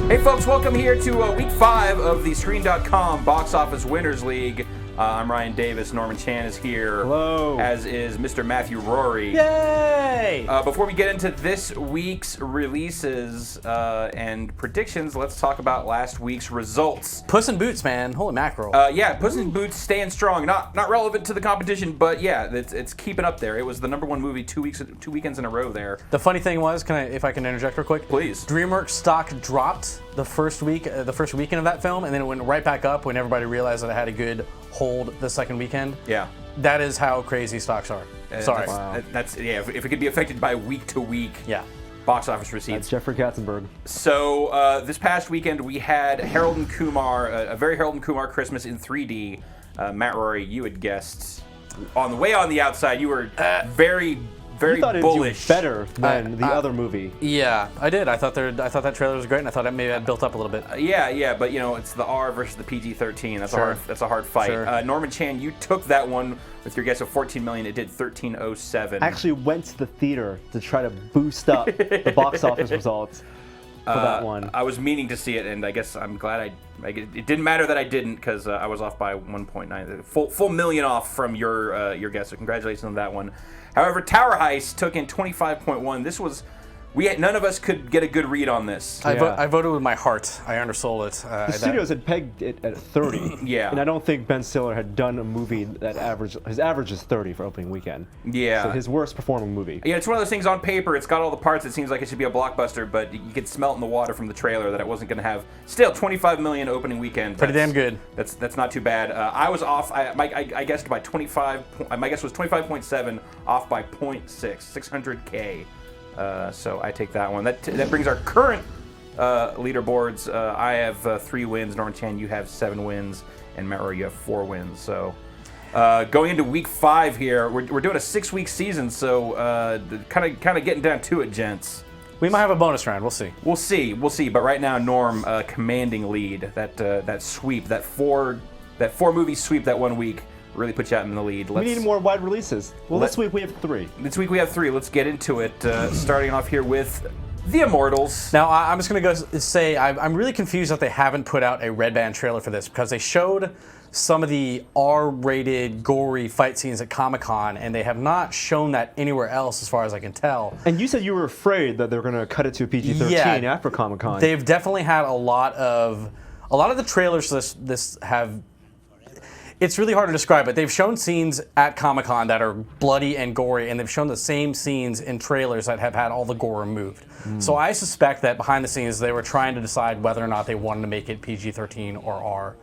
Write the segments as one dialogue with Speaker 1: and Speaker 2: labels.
Speaker 1: Hey folks, welcome here to week 5 of the Screen.com Box Office Winners League. I'm Ryan Davis. Norman Chan is here.
Speaker 2: Hello.
Speaker 1: As is Mr. Matthew Rory.
Speaker 2: Yay!
Speaker 1: Before we get into this week's releases and predictions, let's talk about last week's results.
Speaker 3: Puss in Boots, man. Holy mackerel.
Speaker 1: Yeah, Puss in Boots staying strong. Not relevant to the competition, but yeah, it's keeping up there. It was the number one movie 2 weekends in a row there.
Speaker 3: The funny thing was, if I can interject real quick?
Speaker 1: Please.
Speaker 3: DreamWorks stock dropped the first weekend of that film, and then it went right back up when everybody realized that it had a good hold the second weekend.
Speaker 1: Yeah.
Speaker 3: That is how crazy stocks are. Sorry.
Speaker 1: That's if it could be affected by week to week.
Speaker 3: Yeah.
Speaker 1: Box office receipts.
Speaker 2: That's Jeffrey Katzenberg.
Speaker 1: So this past weekend we had Harold and Kumar, a very Harold and Kumar Christmas in 3D. Matt Rory, you had guessed on the way on the outside. You were very
Speaker 2: You thought
Speaker 1: bullish.
Speaker 2: it was better than the other movie.
Speaker 3: Yeah, I did. I thought that trailer was great, and I thought it maybe had built up a little bit.
Speaker 1: Yeah, but it's the R versus the PG-13. That's a hard fight.
Speaker 3: Sure.
Speaker 1: Norman Chan, you took that one with your guess of 14 million. It did 1307.
Speaker 2: I actually went to the theater to try to boost up the box office results for that one.
Speaker 1: I was meaning to see it, and I guess I'm glad it didn't matter that I didn't, because I was off by 1.9, full million off from your guess. So congratulations on that one. However, Tower Heist took in 25.1. This was none of us could get a good read on this.
Speaker 3: I voted with my heart. I undersold it.
Speaker 2: The studios had pegged it at 30.
Speaker 1: Yeah.
Speaker 2: And I don't think Ben Stiller had done a movie that his average is 30 for opening weekend.
Speaker 1: Yeah.
Speaker 2: So his worst performing movie.
Speaker 1: Yeah, it's one of those things on paper. It's got all the parts. It seems like it should be a blockbuster, but you could smell it in the water from the trailer that it wasn't going to have. Still, 25 million opening weekend.
Speaker 3: Pretty damn good.
Speaker 1: That's not too bad. I was off. I guessed by 25. My guess was 25.7, off by 0.6, 600K. So I take that one. That brings our current leaderboards. I have 3 wins. Norman Chan, you have 7 wins, and Matt Rory, you have 4 wins. So going into week 5 here, we're doing a 6-week season. So kind of getting down to it, gents.
Speaker 3: We might have a bonus round. We'll see.
Speaker 1: We'll see. But right now, Norm, commanding lead. That sweep, that four movie sweep that 1 week really put you out in the lead.
Speaker 2: We need more wide releases. Well, this week we have 3.
Speaker 1: This week we have 3. Let's get into it. Starting off here with The Immortals.
Speaker 3: Now, I'm just going to go say I'm really confused that they haven't put out a red band trailer for this, because they showed some of the R-rated, gory fight scenes at Comic-Con, and they have not shown that anywhere else as far as I can tell.
Speaker 2: And you said you were afraid that they were going to cut it to a PG-13 after Comic-Con.
Speaker 3: They've definitely had a lot of the trailers this have. It's really hard to describe, but they've shown scenes at Comic-Con that are bloody and gory, and they've shown the same scenes in trailers that have had all the gore removed. So I suspect that behind the scenes they were trying to decide whether or not they wanted to make it PG-13 or R.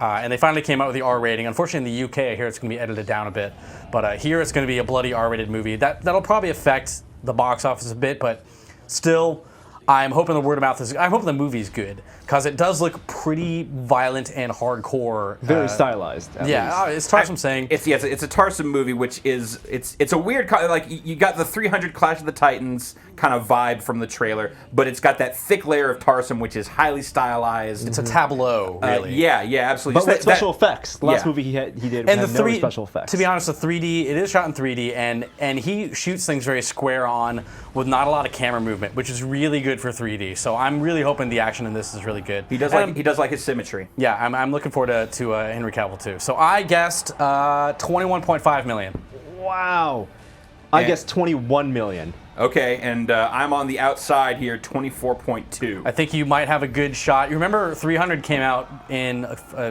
Speaker 3: And they finally came out with the R rating. Unfortunately, in the UK, I hear it's going to be edited down a bit. But here it's going to be a bloody R-rated movie. That'll probably affect the box office a bit, but still, I'm hoping the word of mouth I'm hoping the movie's good, because it does look pretty violent and hardcore.
Speaker 2: Very stylized. At least.
Speaker 3: It's Tarsum saying.
Speaker 1: It's a Tarsum movie, which is it's a weird you got the 300 Clash of the Titans kind of vibe from the trailer, but it's got that thick layer of Tarsum, which is highly stylized.
Speaker 3: It's a tableau, really.
Speaker 1: Yeah, absolutely.
Speaker 2: But with special effects. The last movie he did
Speaker 3: and
Speaker 2: had no special effects.
Speaker 3: To be honest, the 3D, it is shot in 3D, and he shoots things very square on with not a lot of camera movement, which is really good for 3D. So I'm really hoping the action in this is really good.
Speaker 1: He does like his symmetry.
Speaker 3: Yeah, I'm looking forward to Henry Cavill too. So I guessed 21.5 million.
Speaker 2: Wow. I guessed 21 million.
Speaker 1: Okay, and I'm on the outside here, 24.2.
Speaker 3: I think you might have a good shot. You remember 300 came out in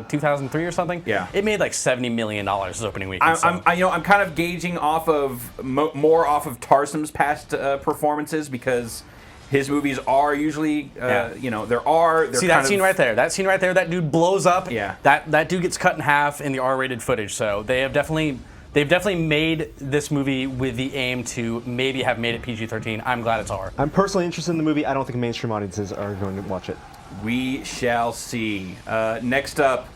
Speaker 3: 2003 or something?
Speaker 1: Yeah.
Speaker 3: It made like $70 million this opening weekend.
Speaker 1: I'm kind of gauging off of more off of Tarsum's past performances, because his movies are usually, they're
Speaker 3: See that scene right there? That scene right there, that dude blows up.
Speaker 1: Yeah.
Speaker 3: That dude gets cut in half in the R-rated footage. So they've definitely made this movie with the aim to maybe have made it PG-13. I'm glad it's R.
Speaker 2: I'm personally interested in the movie. I don't think mainstream audiences are going to watch it.
Speaker 1: We shall see. Next up,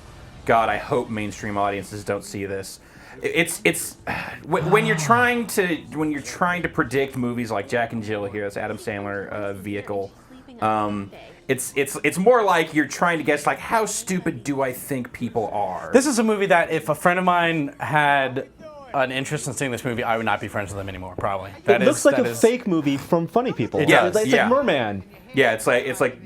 Speaker 1: God, I hope mainstream audiences don't see this. It's when you're trying to predict movies like Jack and Jill here, that's Adam Sandler vehicle. It's more like you're trying to guess, like, how stupid do I think people are?
Speaker 3: This is a movie that if a friend of mine had an interest in seeing this movie, I would not be friends with them anymore, probably.
Speaker 2: It looks like a fake movie from Funny People.
Speaker 1: It does,
Speaker 2: It's like Merman.
Speaker 1: Yeah, it's like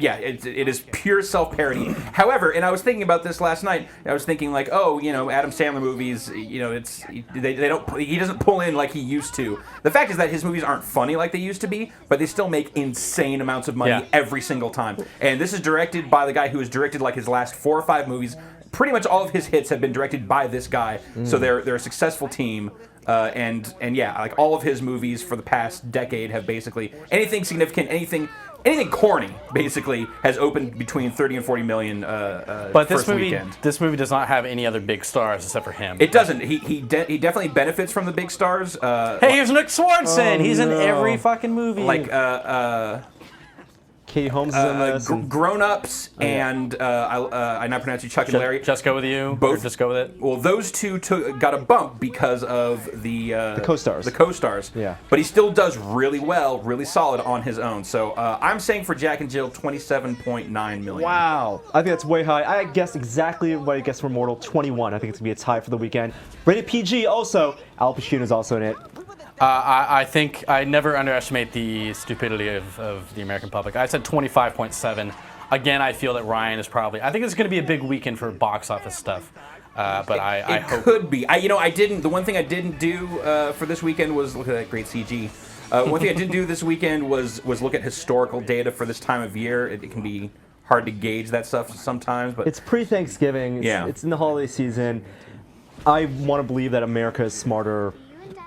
Speaker 1: Yeah, it is pure self-parody. However, and I was thinking about this last night. I was thinking like, oh, Adam Sandler movies, they don't. He doesn't pull in like he used to. The fact is that his movies aren't funny like they used to be, but they still make insane amounts of money every single time. And this is directed by the guy who has directed like his last 4 or 5 movies. Pretty much all of his hits have been directed by this guy, so they're a successful team. And yeah, like all of his movies for the past decade have basically anything significant, anything corny, basically, has opened between 30 and 40 million.
Speaker 3: But
Speaker 1: this weekend.
Speaker 3: This movie does not have any other big stars except for him.
Speaker 1: It doesn't. He definitely benefits from the big stars.
Speaker 3: Hey, here's Nick Swartzen. He's in every fucking movie.
Speaker 1: Like
Speaker 2: Katie Holmes is in this.
Speaker 1: Grown Ups and I now pronounce you Chuck and Larry.
Speaker 3: Just Go With You.
Speaker 1: Both.
Speaker 3: Just Go With It.
Speaker 1: Well, those two got a bump because of the
Speaker 2: co-stars.
Speaker 1: The co-stars.
Speaker 2: Yeah.
Speaker 1: But he still does really well, really solid on his own. So I'm saying for Jack and Jill, 27.9 million.
Speaker 2: Wow. I think that's way high. I guessed exactly what I guessed for Immortal, 21. I think it's going to be a tie for the weekend. Rated PG also. Al Pacino's also in it.
Speaker 3: I think I never underestimate the stupidity of the American public. I said 25.7. Again, I feel that Ryan is probably. I think it's going to be a big weekend for box office stuff. But I hope
Speaker 1: it could be. I didn't. The one thing I didn't do for this weekend was look at that great CG. One thing I didn't do this weekend was look at historical data for this time of year. It can be hard to gauge that stuff sometimes, but
Speaker 2: it's pre-Thanksgiving. It's in the holiday season. I want to believe that America is smarter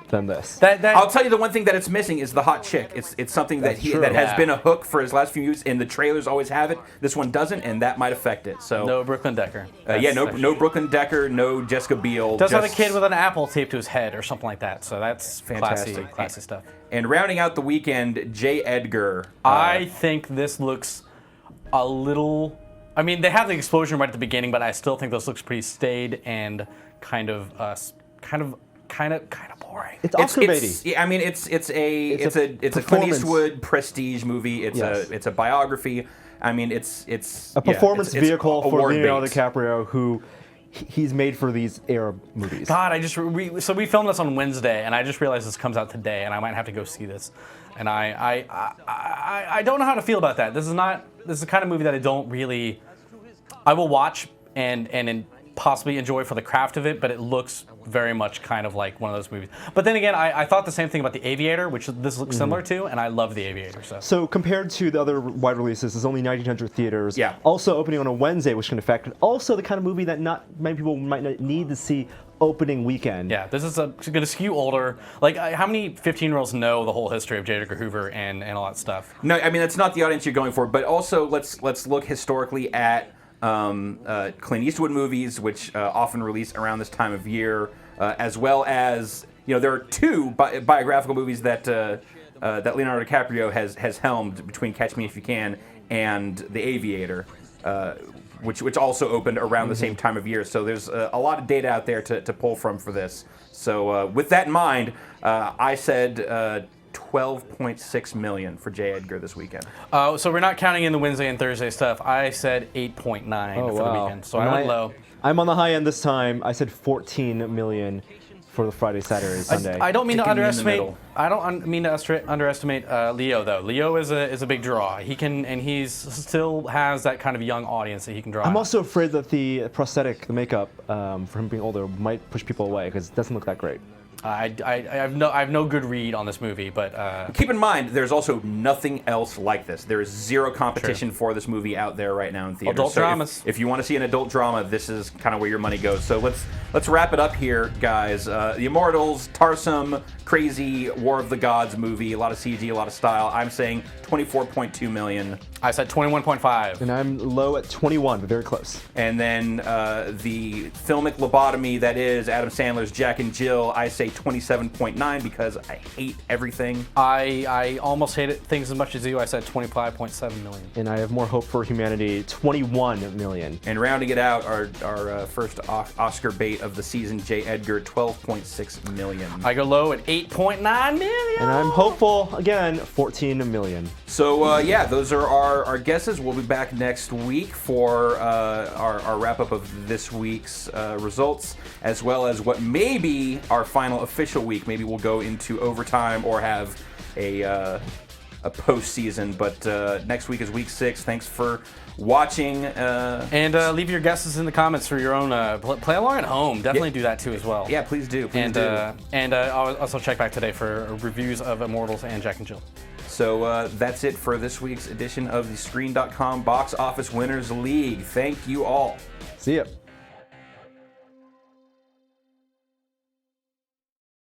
Speaker 2: than this.
Speaker 1: I'll tell you the one thing that it's missing is the hot chick. It's something that has been a hook for his last few movies, and the trailers always have it. This one doesn't, and that might affect it. So
Speaker 3: no Brooklyn Decker.
Speaker 1: No Brooklyn Decker, no Jessica Biel.
Speaker 3: Does have a kid with an apple taped to his head or something like that. So that's
Speaker 1: fantastic,
Speaker 3: classy stuff.
Speaker 1: And rounding out the weekend, J. Edgar.
Speaker 3: I think this looks a little. I mean, they have the explosion right at the beginning, but I still think this looks pretty staid and kind of boring.
Speaker 2: It's Oscar baity.
Speaker 1: I mean, it's a Clint Eastwood prestige movie. It's a biography. I mean, it's
Speaker 2: a performance vehicle for Leonardo
Speaker 1: bait.
Speaker 2: DiCaprio, who he's made for these era movies.
Speaker 3: God, we filmed this on Wednesday, and I just realized this comes out today, and I might have to go see this. And I don't know how to feel about that. This is the kind of movie that I will watch and possibly enjoy for the craft of it, but it looks very much kind of like one of those movies. But then again, I thought the same thing about The Aviator, which this looks similar to, and I love The Aviator.
Speaker 2: So compared to the other wide releases, there's only 1,900 theaters.
Speaker 1: Yeah.
Speaker 2: Also opening on a Wednesday, which can affect also the kind of movie that not many people might not need to see opening weekend. Yeah,
Speaker 3: this is going to skew older. Like, how many 15-year-olds know the whole history of J. Edgar Hoover and all that stuff?
Speaker 1: No, I mean, that's not the audience you're going for, but also let's look historically at Clint Eastwood movies, which often release around this time of year, as well as there are 2 biographical movies that Leonardo DiCaprio has helmed between Catch Me If You Can and The Aviator, which also opened around the same time of year. So there's a lot of data out there to pull from for this. So with that in mind, I said 12.6 million for J. Edgar this weekend.
Speaker 3: So we're not counting in the Wednesday and Thursday stuff. I said 8.9 for the weekend. So I went low.
Speaker 2: I'm on the high end this time. I said 14 million for the Friday, Saturday, Sunday.
Speaker 3: I don't mean to underestimate. I don't mean to underestimate Leo though. Leo is a big draw. He still has that kind of young audience that he can draw.
Speaker 2: I'm also afraid that the prosthetic, the makeup for him being older, might push people away because it doesn't look that great.
Speaker 3: I have no good read on this movie, but
Speaker 1: keep in mind there's also nothing else like this. There is zero competition for this movie out there right now in theaters.
Speaker 3: Adult dramas.
Speaker 1: If you want to see an adult drama, this is kind of where your money goes. So let's wrap it up here, guys. The Immortals, Tarsum, crazy War of the Gods movie, a lot of CG, a lot of style. I'm saying 24.2 million.
Speaker 3: I said 21.5.
Speaker 2: And I'm low at 21, but very close.
Speaker 1: And then the filmic lobotomy that is Adam Sandler's Jack and Jill, I say 27.9 because I hate everything.
Speaker 3: I almost hated things as much as you. I said 25.7 million.
Speaker 2: And I have more hope for humanity, 21 million.
Speaker 1: And rounding it out, our first Oscar bait of the season, J. Edgar, 12.6 million.
Speaker 3: I go low at 8.9 million.
Speaker 2: And I'm hopeful, again, 14 million.
Speaker 1: So yeah, those are our guesses. We'll be back next week for our wrap-up of this week's results, as well as what may be our final official week. Maybe we'll go into overtime or have a postseason. But next week is week 6. Thanks for watching.
Speaker 3: And leave your guesses in the comments for your own play along at home. Definitely do that too as well.
Speaker 1: Yeah, please do.
Speaker 3: And I'll also check back today for reviews of Immortals and Jack and Jill.
Speaker 1: So that's it for this week's edition of the Screen.com Box Office Winners League. Thank you all.
Speaker 2: See ya.